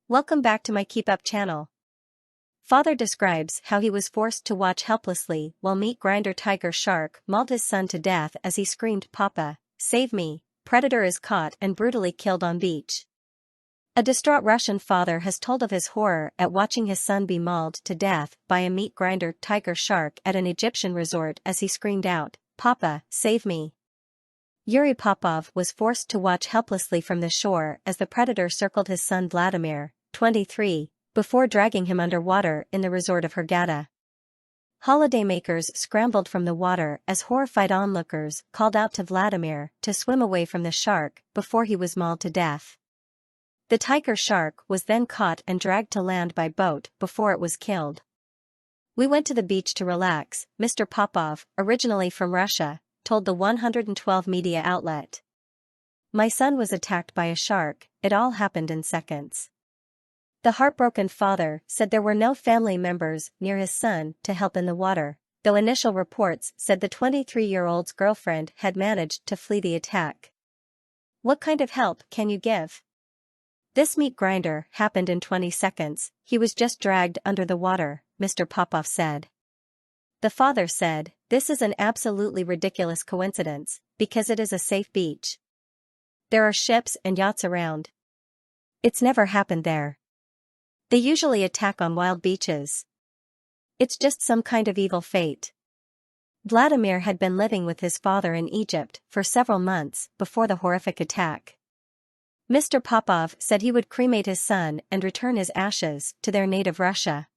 Welcome back to my Keep Up channel. Father describes how he was forced to watch helplessly while meat grinder tiger shark mauled his son to death as he screamed, "Papa, save me." Predator is caught and brutally killed on beach. A distraught Russian father has told of his horror at watching his son be mauled to death by a meat grinder tiger shark at an Egyptian resort as he screamed out, "Papa, save me." Yuri Popov was forced to watch helplessly from the shore as the predator circled his son Vladimir, 23, before dragging him underwater in the resort of Hurghada. Holidaymakers scrambled from the water as horrified onlookers called out to Vladimir to swim away from the shark before he was mauled to death. The tiger shark was then caught and dragged to land by boat before it was killed. "We went to the beach to relax," Mr. Popov, originally from Russia, told the 112 media outlet. "My son was attacked by a shark, it all happened in seconds." The heartbroken father said there were no family members near his son to help in the water, though initial reports said the 23-year-old's girlfriend had managed to flee the attack. "What kind of help can you give? This meat grinder happened in 20 seconds, he was just dragged under the water," Mr. Popov said. The father said, "This is an absolutely ridiculous coincidence, because it is a safe beach. There are ships and yachts around. It's never happened there. They usually attack on wild beaches. It's just some kind of evil fate." Vladimir had been living with his father in Egypt for several months before the horrific attack. Mr. Popov said he would cremate his son and return his ashes to their native Russia.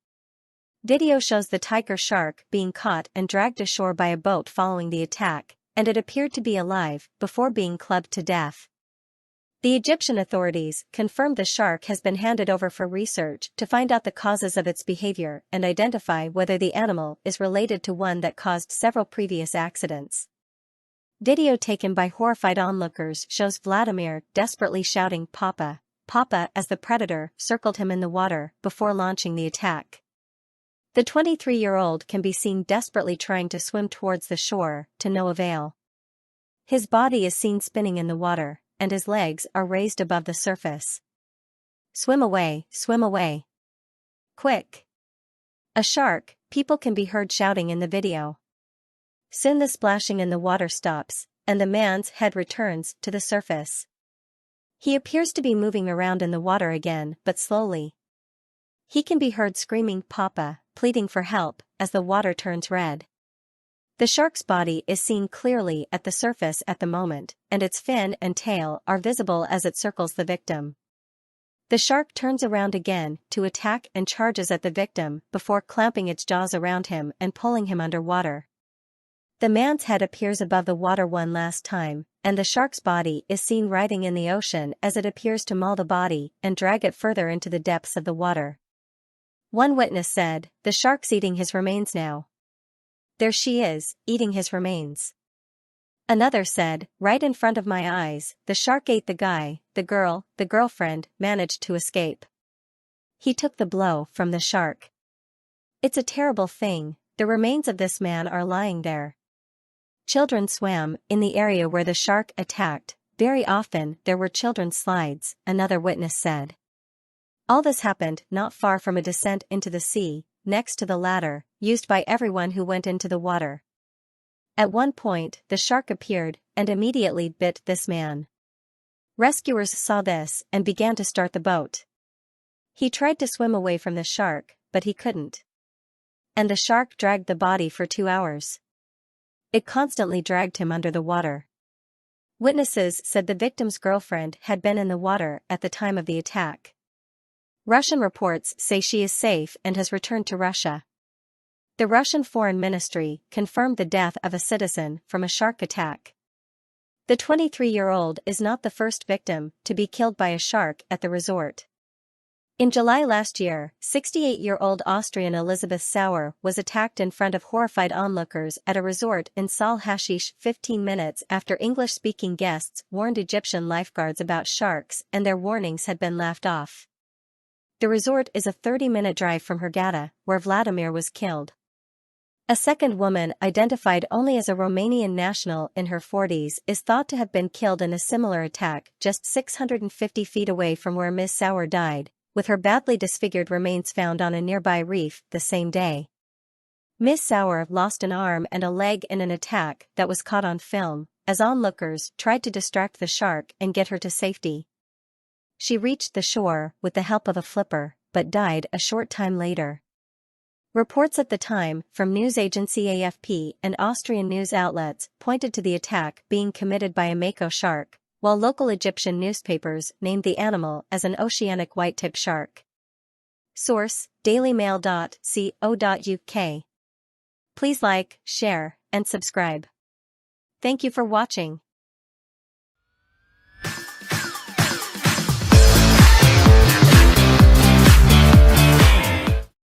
Video shows the tiger shark being caught and dragged ashore by a boat following the attack, and it appeared to be alive before being clubbed to death. The Egyptian authorities confirmed the shark has been handed over for research to find out the causes of its behavior and identify whether the animal is related to one that caused several previous accidents. Video taken by horrified onlookers shows Vladimir desperately shouting, "Papa, Papa," as the predator circled him in the water before launching the attack. The 23-year-old can be seen desperately trying to swim towards the shore, to no avail. His body is seen spinning in the water, and his legs are raised above the surface. Swim away, quick. A shark," people can be heard shouting in the video. Soon the splashing in the water stops, and the man's head returns to the surface. He appears to be moving around in the water again, but slowly. He can be heard screaming, "Papa," pleading for help, as the water turns red. The shark's body is seen clearly at the surface at the moment, and its fin and tail are visible as it circles the victim. The shark turns around again to attack and charges at the victim before clamping its jaws around him and pulling him underwater. The man's head appears above the water one last time, and the shark's body is seen writhing in the ocean as it appears to maul the body and drag it further into the depths of the water. One witness said, "The shark's eating his remains now. There she is, eating his remains." Another said, "Right in front of my eyes, the shark ate the guy, the girlfriend managed to escape. He took the blow from the shark. It's a terrible thing, the remains of this man are lying there." Children swam in the area where the shark attacked, very often there were children's slides, another witness said. All this happened not far from a descent into the sea, next to the ladder, used by everyone who went into the water. At one point, the shark appeared and immediately bit this man. Rescuers saw this and began to start the boat. He tried to swim away from the shark, but he couldn't. And the shark dragged the body for 2 hours. It constantly dragged him under the water. Witnesses said the victim's girlfriend had been in the water at the time of the attack. Russian reports say she is safe and has returned to Russia. The Russian Foreign Ministry confirmed the death of a citizen from a shark attack. The 23-year-old is not the first victim to be killed by a shark at the resort. In July last year, 68-year-old Austrian Elizabeth Sauer was attacked in front of horrified onlookers at a resort in Sal Hashish 15 minutes after English-speaking guests warned Egyptian lifeguards about sharks and their warnings had been laughed off. The resort is a 30-minute drive from Hurghada, where Vladimir was killed. A second woman, identified only as a Romanian national in her 40s, is thought to have been killed in a similar attack just 650 feet away from where Ms. Sauer died, with her badly disfigured remains found on a nearby reef the same day. Miss Sauer lost an arm and a leg in an attack that was caught on film, as onlookers tried to distract the shark and get her to safety. She reached the shore with the help of a flipper, but died a short time later. Reports at the time from news agency AFP and Austrian news outlets pointed to the attack being committed by a mako shark, while local Egyptian newspapers named the animal as an oceanic white-tip shark. Source: dailymail.co.uk. Please like, share, and subscribe. Thank you for watching.